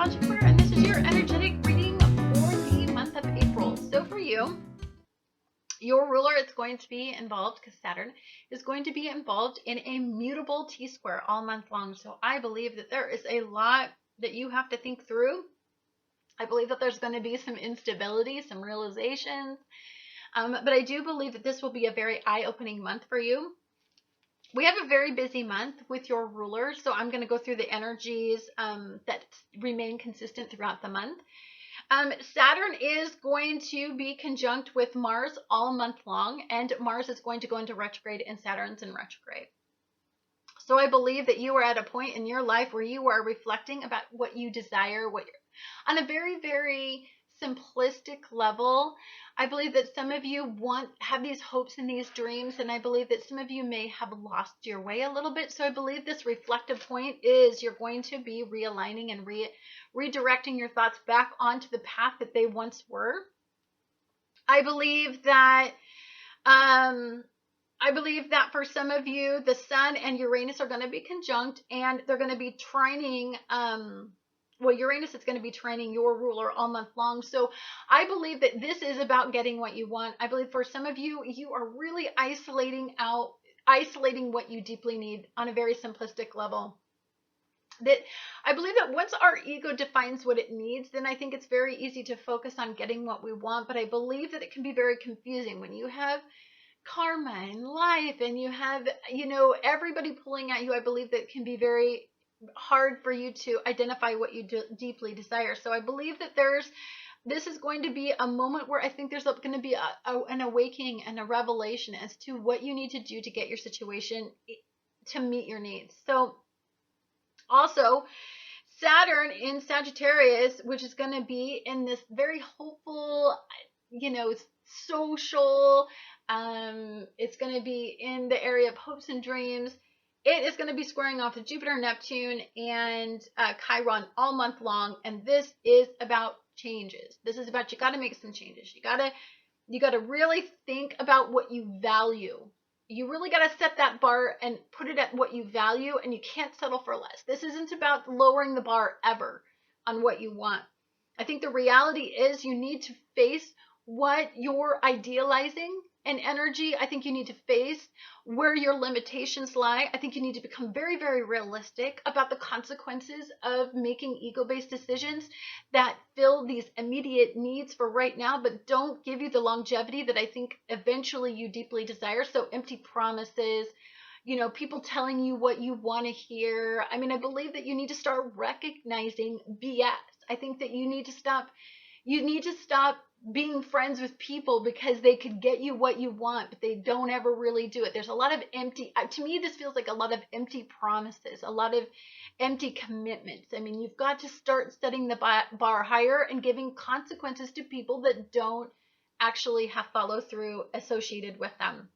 astrology corner, and this is your energetic reading for the month of April. So for you, your ruler is going to be involved, because Saturn is going to be involved in a mutable T-square all month long. So I believe that there is a lot that you have to think through. I believe that there's going to be some instability, some realizations, but I do believe that this will be a very eye-opening month for you. We have a very busy month with your ruler, so I'm going to go through the energies that remain consistent throughout the month. Saturn is going to be conjunct with Mars all month long, and Mars is going to go into retrograde and Saturn's in retrograde. So I believe that you are at a point in your life where you are reflecting about what you desire, what you're, on a very, very simplistic level. I believe that some of you have these hopes and these dreams, and I believe that some of you may have lost your way a little bit. So I believe this reflective point is you're going to be realigning and redirecting your thoughts back onto the path that they once were. I believe that for some of you, the Sun and Uranus are going to be conjunct, and they're going to be trining. Uranus is going to be trining your ruler all month long. So I believe that this is about getting what you want. I believe for some of you, you are really isolating what you deeply need on a very simplistic level. That I believe that once our ego defines what it needs, then I think it's very easy to focus on getting what we want. But I believe that it can be very confusing when you have karma in life and you have, everybody pulling at you. I believe that can be very hard for you to identify what you deeply desire. So I believe that this is going to be a moment where I think there's going to be an awakening and a revelation as to what you need to do to get your situation to meet your needs. So also, Saturn in Sagittarius, which is going to be in this very hopeful, social, it's going to be in the area of hopes and dreams. It is going to be squaring off to Jupiter, Neptune, and Chiron all month long. And this is about changes. This is about, you got to make some changes. You got to really think about what you value. You really got to set that bar and put it at what you value, and you can't settle for less. This isn't about lowering the bar ever on what you want. I think the reality is you need to face what you're idealizing and energy. I think you need to face where your limitations lie. I think you need to become very, very realistic about the consequences of making ego-based decisions that fill these immediate needs for right now, but don't give you the longevity that I think eventually you deeply desire. So empty promises, people telling you what you want to hear. I mean, I believe that you need to start recognizing BS. I think that you need to stop being friends with people because they could get you what you want, but they don't ever really do it. There's a lot of to me, this feels like a lot of empty promises, a lot of empty commitments. I mean, you've got to start setting the bar higher and giving consequences to people that don't actually have follow through associated with them.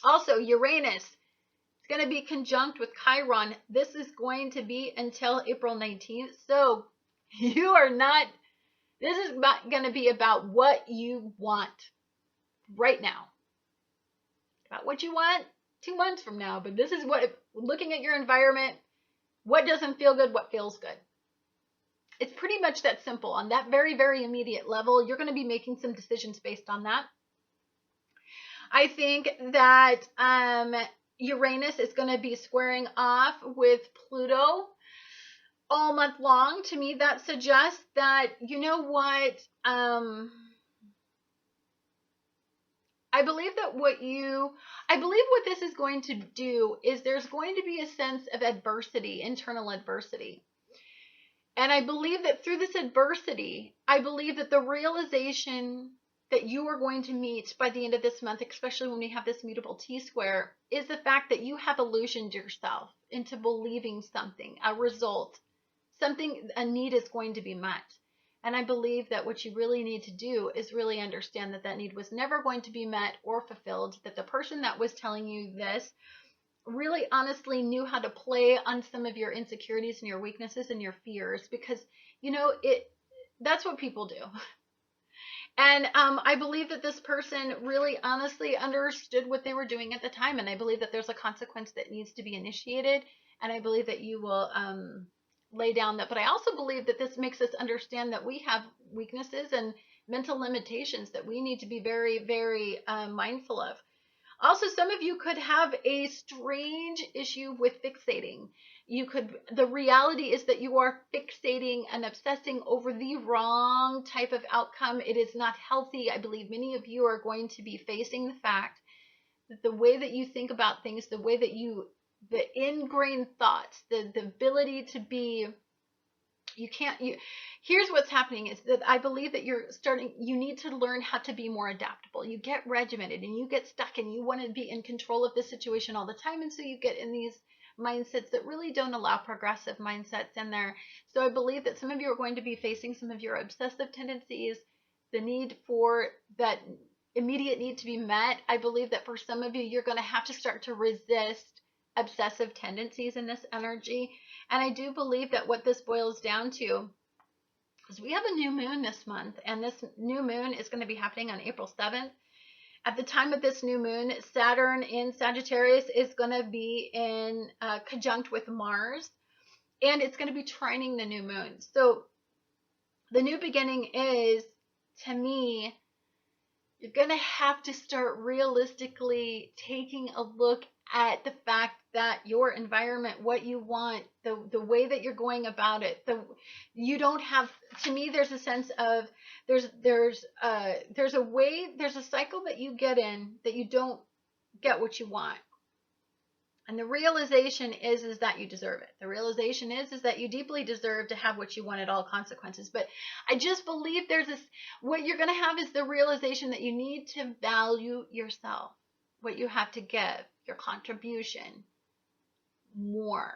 Also, Uranus is going to be conjunct with Chiron. This is going to be until April 19th. So this is going to be about what you want right now. About what you want 2 months from now. But this is looking at your environment, what doesn't feel good, what feels good. It's pretty much that simple. On that very, very immediate level, you're going to be making some decisions based on that. I think that Uranus is going to be squaring off with Pluto all month long. To me, that suggests that, I believe what this is going to do is there's going to be a sense of adversity, internal adversity. And I believe that through this adversity, I believe that the realization that you are going to meet by the end of this month, especially when we have this mutable T-square, is the fact that you have illusioned yourself into believing something, a result, a need is going to be met. And I believe that what you really need to do is really understand that that need was never going to be met or fulfilled, that the person that was telling you this really honestly knew how to play on some of your insecurities and your weaknesses and your fears, because, that's what people do. And I believe that this person really honestly understood what they were doing at the time. And I believe that there's a consequence that needs to be initiated. And I believe that you will lay down that. But I also believe that this makes us understand that we have weaknesses and mental limitations that we need to be very, very mindful of. Also, some of you could have a strange issue with fixating. The reality is that you are fixating and obsessing over the wrong type of outcome. It is not healthy. I believe many of you are going to be facing the fact that the way that you think about things, the way that the ingrained thoughts, the ability to be, here's what's happening is that I believe that you need to learn how to be more adaptable. You get regimented and you get stuck and you want to be in control of the situation all the time. And so you get in these mindsets that really don't allow progressive mindsets in there. So I believe that some of you are going to be facing some of your obsessive tendencies, the need for that immediate need to be met. I believe that for some of you, you're going to have to start to resist obsessive tendencies in this energy. And I do believe that what this boils down to is we have a new moon this month, and this new moon is going to be happening on April 7th. At the time of this new moon, Saturn in Sagittarius is going to be in conjunct with Mars, and it's going to be trining the new moon. So the new beginning is, to me, you're going to have to start realistically taking a look at the fact that your environment, what you want, the way that you're going about it, you don't have, to me, there's a sense of, there's a cycle that you get in that you don't get what you want. And the realization is that you deserve it. The realization is that you deeply deserve to have what you want at all consequences. But I just believe what you're going to have is the realization that you need to value yourself, what you have to give, your contribution, more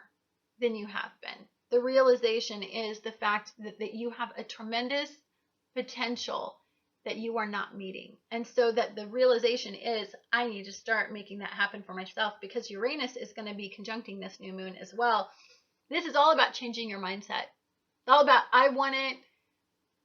than you have been. The realization is the fact that you have a tremendous potential that you are not meeting. And so that the realization is, I need to start making that happen for myself, because Uranus is going to be conjuncting this new moon as well. This is all about changing your mindset. It's all about, I want it.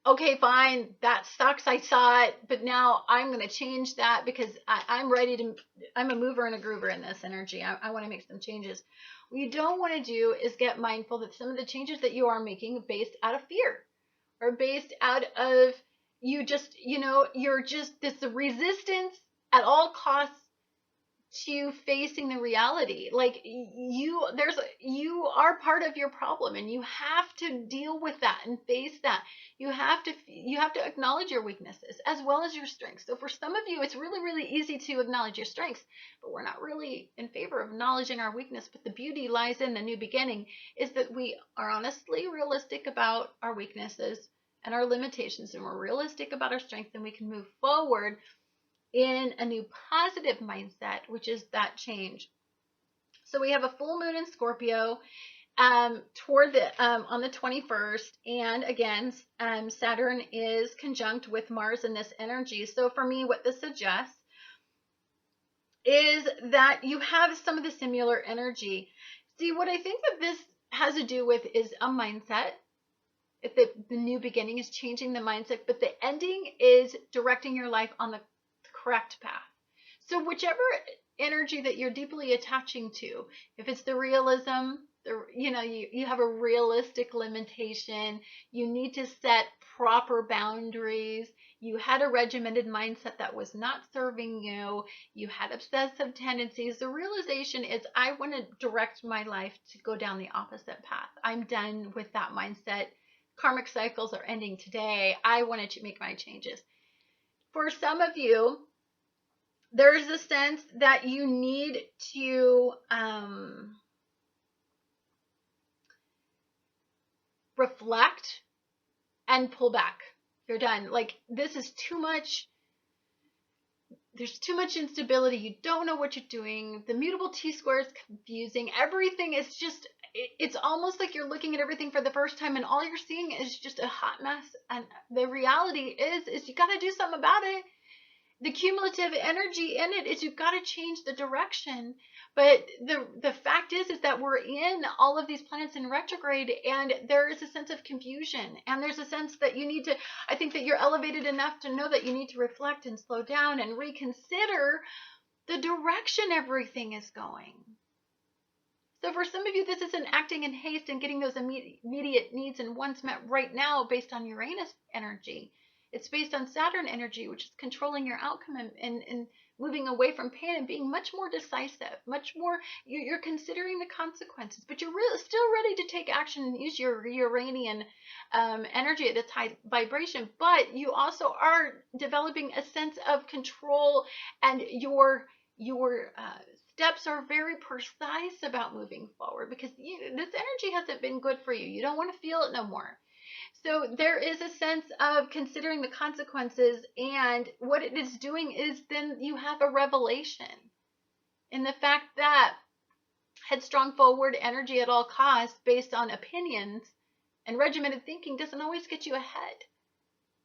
Okay, fine. That sucks. I saw it, but now I'm going to change that because I'm a mover and a groover in this energy. I want to make some changes. What you don't want to do is get mindful that some of the changes that you are making are based out of fear, or based out of you're just this resistance at all costs to facing the reality. Like you are part of your problem, and you have to deal with that and face that. You have to acknowledge your weaknesses as well as your strengths. So for some of you, it's really, really easy to acknowledge your strengths, but we're not really in favor of acknowledging our weakness. But the beauty lies in the new beginning is that we are honestly realistic about our weaknesses and our limitations, and we're realistic about our strengths, and we can move forward in a new positive mindset, which is that change. So we have a full moon in Scorpio on the 21st, and again, Saturn is conjunct with Mars in this energy. So for me, what this suggests is that you have some of the similar energy. See, what I think that this has to do with is a mindset. The new beginning is changing the mindset, but the ending is directing your life on the correct path. So whichever energy that you're deeply attaching to, if it's the realism, you have a realistic limitation, you need to set proper boundaries, you had a regimented mindset that was not serving you, you had obsessive tendencies. The realization is, I want to direct my life to go down the opposite path. I'm done with that mindset. Karmic cycles are ending today. I wanted to make my changes. For some of you, there's a sense that you need to reflect and pull back. You're done. Like, this is too much. There's too much instability. You don't know what you're doing. The mutable T-square is confusing. Everything is just, it's almost like you're looking at everything for the first time, and all you're seeing is just a hot mess. And the reality is you got to do something about it. The cumulative energy in it is you've got to change the direction. But the fact is that we're in all of these planets in retrograde, and there is a sense of confusion. And there's a sense that you need to, I think that you're elevated enough to know that you need to reflect and slow down and reconsider the direction everything is going. So for some of you, this isn't acting in haste and getting those immediate needs and wants met right now based on Uranus energy. It's based on Saturn energy, which is controlling your outcome and moving away from pain and being much more decisive, much more, you're considering the consequences, but you're still ready to take action and use your Uranian energy at its high vibration. But you also are developing a sense of control, and your steps are very precise about moving forward, because this energy hasn't been good for you. You don't want to feel it no more. So there is a sense of considering the consequences, and what it is doing is then you have a revelation in the fact that headstrong forward energy at all costs based on opinions and regimented thinking doesn't always get you ahead.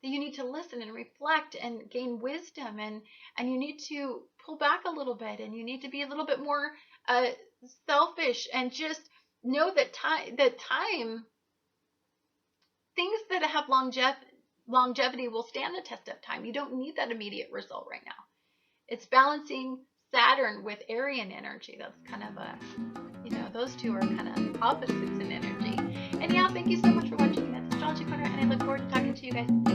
That you need to listen and reflect and gain wisdom, and you need to pull back a little bit, and you need to be a little bit more selfish, and just know that time, things that have longevity will stand the test of time. You don't need that immediate result right now. It's balancing Saturn with Aryan energy. That's kind of a, those two are kind of opposites in energy. And yeah, thank you so much for watching. That's Astrology Corner, and I look forward to talking to you guys